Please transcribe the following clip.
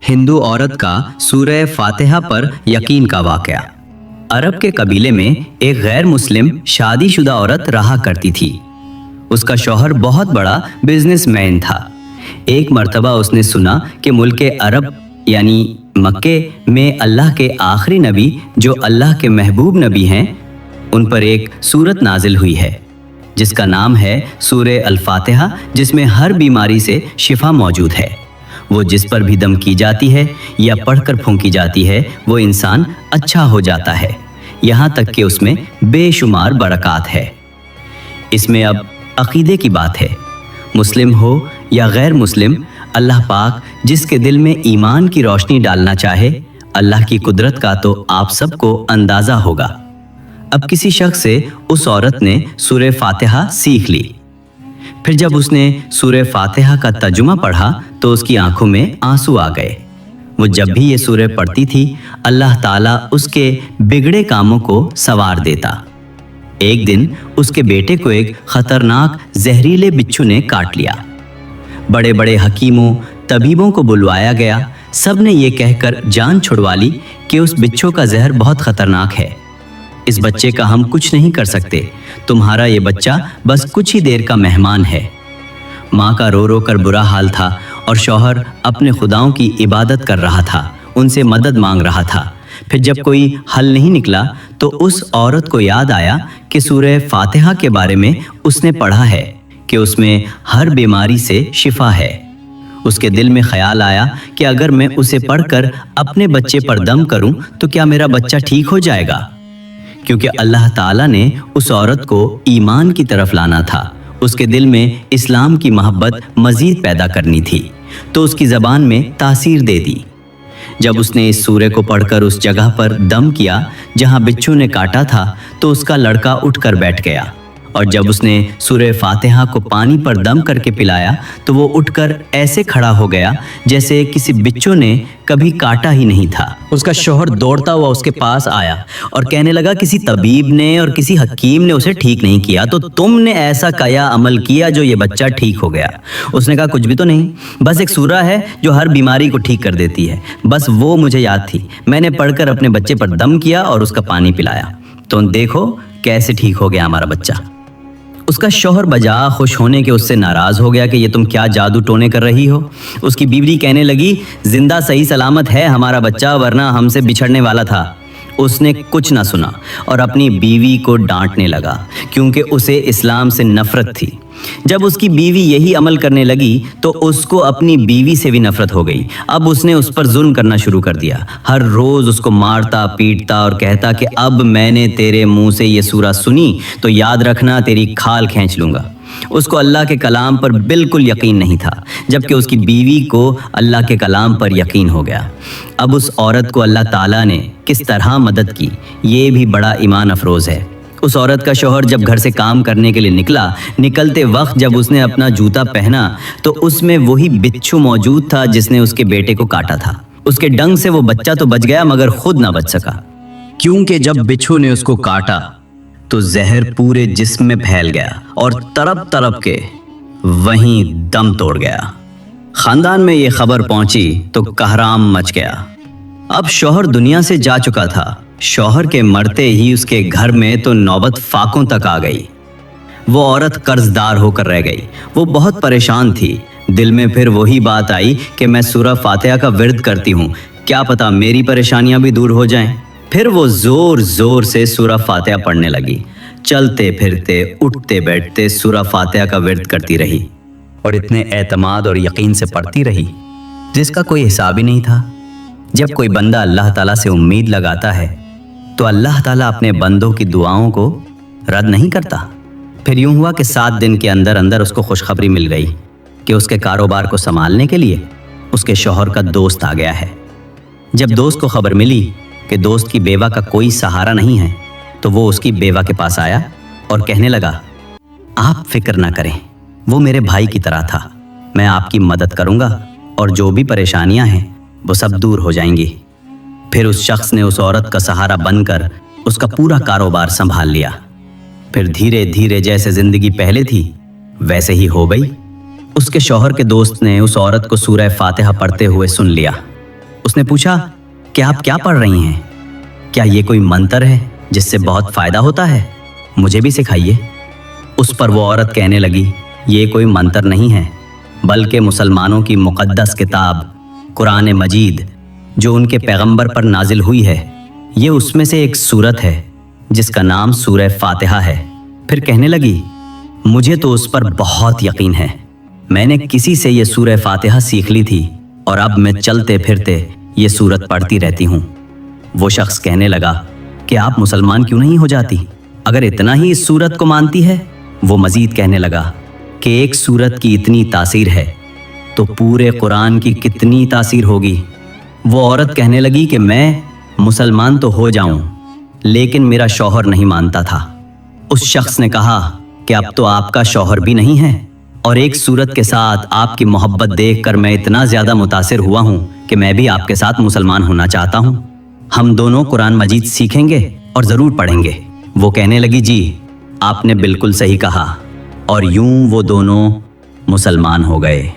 हिंदू औरत का सूरह फातिहा पर यकीन का वाकया। अरब के कबीले में एक गैर मुस्लिम शादीशुदा औरत रहा करती थी। उसका शौहर बहुत बड़ा बिजनेसमैन था। एक मर्तबा उसने सुना कि मुल्के अरब यानी मक्के में अल्लाह के आखिरी नबी जो अल्लाह के महबूब नबी हैं, उन पर एक सूरत नाजिल हुई है जिसका नाम है सूरह अल फातिहा, जिसमें हर बीमारी से शिफा मौजूद है। वो जिस पर भी दम की जाती है या पढ़कर फूंकी जाती है वो इंसान अच्छा हो जाता है, यहाँ तक कि उसमें बेशुमार बरक़ात है। इसमें अब अक़ीदे की बात है। मुस्लिम हो या गैर मुस्लिम, अल्लाह पाक जिसके दिल में ईमान की रोशनी डालना चाहे, अल्लाह की कुदरत का तो आप सबको अंदाज़ा होगा। अब किसी शख्स से उस औरत ने सूरह फातिहा सीख ली। फिर जब उसने सूरह फातिहा का तर्जुमा पढ़ा तो उसकी आंखों में आंसू आ गए। वो जब भी ये सूरह पढ़ती थी, अल्लाह ताला उसके बिगड़े कामों को संवार देता। एक दिन उसके बेटे को एक खतरनाक जहरीले बिच्छू ने काट लिया। बड़े बड़े हकीमों तबीबों को बुलवाया गया। सब ने ये कहकर जान छुड़वा ली कि उस बिच्छू का जहर बहुत खतरनाक है, इस बच्चे का हम कुछ नहीं कर सकते, तुम्हारा ये बच्चा बस कुछ ही देर का मेहमान है। माँ का रो रो कर बुरा हाल था और शौहर अपने खुदाओं की इबादत कर रहा था, उनसे मदद मांग रहा था। फिर जब कोई हल नहीं निकला तो उस औरत को याद आया कि सूरह फातिहा के बारे में उसने पढ़ा है कि उसमें हर बीमारी से शिफा है। उसके दिल में ख्याल आया कि अगर मैं उसे पढ़कर अपने बच्चे पर दम करूं तो क्या मेरा बच्चा ठीक हो जाएगा, क्योंकि अल्लाह ताला ने उस औरत को ईमान की तरफ लाना था। उसके दिल में इस्लाम की मोहब्बत मज़ीद पैदा करनी थी, तो उसकी ज़बान में तासीर दे दी। जब उसने इस सूरह को पढ़कर उस जगह पर दम किया जहां बिच्छू ने काटा था, तो उसका लड़का उठकर बैठ गया। और जब उसने सूरह फातिहा को पानी पर दम करके पिलाया तो वो उठकर ऐसे खड़ा हो गया जैसे किसी बिच्छू ने कभी काटा ही नहीं था। उसका शौहर दौड़ता हुआ उसके पास आया और कहने लगा, किसी तबीब ने और किसी हकीम ने उसे ठीक नहीं किया, तो तुमने ऐसा क्या अमल किया जो ये बच्चा ठीक हो गया? उसने कहा, कुछ भी तो नहीं, बस एक सूरह है जो हर बीमारी को ठीक कर देती है, बस वो मुझे याद थी, मैंने पढ़कर अपने बच्चे पर दम किया और उसका पानी पिलाया, तो देखो कैसे ठीक हो गया हमारा बच्चा। उसका शौहर बजा खुश होने के उससे नाराज़ हो गया कि ये तुम क्या जादू टोने कर रही हो। उसकी बीवी कहने लगी, जिंदा सही सलामत है हमारा बच्चा, वरना हमसे बिछड़ने वाला था। उसने कुछ ना सुना और अपनी बीवी को डांटने लगा क्योंकि उसे इस्लाम से नफ़रत थी। जब उसकी बीवी यही अमल करने लगी तो उसको अपनी बीवी से भी नफ़रत हो गई। अब उसने उस पर जुल्म करना शुरू कर दिया। हर रोज़ उसको मारता पीटता और कहता कि अब मैंने तेरे मुंह से ये सूरह सुनी तो याद रखना तेरी खाल खींच लूँगा। उसको अल्लाह के कलाम पर बिल्कुल यकीन नहीं था, जबकि उसकी बीवी को अल्लाह के कलाम पर यकीन हो गया। अब उस औरत को अल्लाह ताला ने किस तरह मदद की, ये भी बड़ा ईमान अफरोज़ है। उस औरत का शौहर जब घर से काम करने के लिए निकला, निकलते वक्त जब उसने अपना जूता पहना तो उसमें वही बिच्छू मौजूद था जिसने उसके बेटे को काटा था। उसके डंग से वो बच्चा तो बच गया मगर खुद ना बच सका, क्योंकि जब बिच्छू ने उसको काटा तो जहर पूरे जिस्म में फैल गया और तरफ तरफ के वहीं दम तोड़ गया। खानदान में ये खबर पहुंची तो कहराम मच गया। अब शौहर दुनिया से जा चुका था। शौहर के मरते ही उसके घर में तो नौबत फाकों तक आ गई। वो औरत कर्जदार होकर रह गई। वो बहुत परेशान थी। दिल में फिर वही बात आई कि मैं सूरह फातिहा का विर्द करती हूँ, क्या पता मेरी परेशानियां भी दूर हो जाएं। फिर वो जोर जोर से सूरह फातिहा पढ़ने लगी। चलते फिरते उठते बैठते सूरह फातिहा का विर्द करती रही और इतने एतमाद और यकीन से पढ़ती रही जिसका कोई हिसाब ही नहीं था। जब कोई बंदा अल्लाह ताला से उम्मीद लगाता है तो अल्लाह ताला अपने बंदों की दुआओं को रद्द नहीं करता। फिर यूं हुआ कि 7 दिन के अंदर अंदर उसको खुशखबरी मिल गई कि उसके कारोबार को संभालने के लिए उसके शौहर का दोस्त आ गया है। जब दोस्त को खबर मिली कि दोस्त की बेवा का कोई सहारा नहीं है तो वो उसकी बेवा के पास आया और कहने लगा, आप फिक्र ना करें, वो मेरे भाई की तरह था, मैं आपकी मदद करूंगा और जो भी परेशानियां हैं वो सब दूर हो जाएंगी। फिर उस शख्स ने उस औरत का सहारा बनकर उसका पूरा कारोबार संभाल लिया। फिर धीरे धीरे जैसे जिंदगी पहले थी वैसे ही हो गई। उसके शौहर के दोस्त ने उस औरत को सूरह फातिहा पढ़ते हुए सुन लिया। उसने पूछा कि आप क्या पढ़ रही हैं? क्या ये कोई मंत्र है जिससे बहुत फायदा होता है? मुझे भी सिखाइए। उस पर वो औरत कहने लगी, ये कोई मंत्र नहीं है, बल्कि मुसलमानों की मुक़द्दस किताब कुरान मजीद जो उनके पैगंबर पर नाजिल हुई है, ये उसमें से एक सूरत है जिसका नाम सूरह फातिहा है। फिर कहने लगी, मुझे तो उस पर बहुत यकीन है। मैंने किसी से ये सूरह फातिहा सीख ली थी और अब मैं चलते फिरते ये सूरत पढ़ती रहती हूँ। वो शख्स कहने लगा कि आप मुसलमान क्यों नहीं हो जाती अगर इतना ही इस सूरत को मानती है? वो मजीद कहने लगा कि एक सूरत की इतनी तासीर है तो पूरे कुरान की कितनी तासीर होगी। वो औरत कहने लगी कि मैं मुसलमान तो हो जाऊं, लेकिन मेरा शौहर नहीं मानता था। उस शख्स ने कहा कि अब तो आपका शौहर भी नहीं है और एक सूरत के साथ आपकी मोहब्बत देखकर मैं इतना ज़्यादा मुतासिर हुआ हूँ कि मैं भी आपके साथ मुसलमान होना चाहता हूँ। हम दोनों कुरान मजीद सीखेंगे और ज़रूर पढ़ेंगे। वो कहने लगी, जी आपने बिल्कुल सही कहा। और यूं वो दोनों मुसलमान हो गए।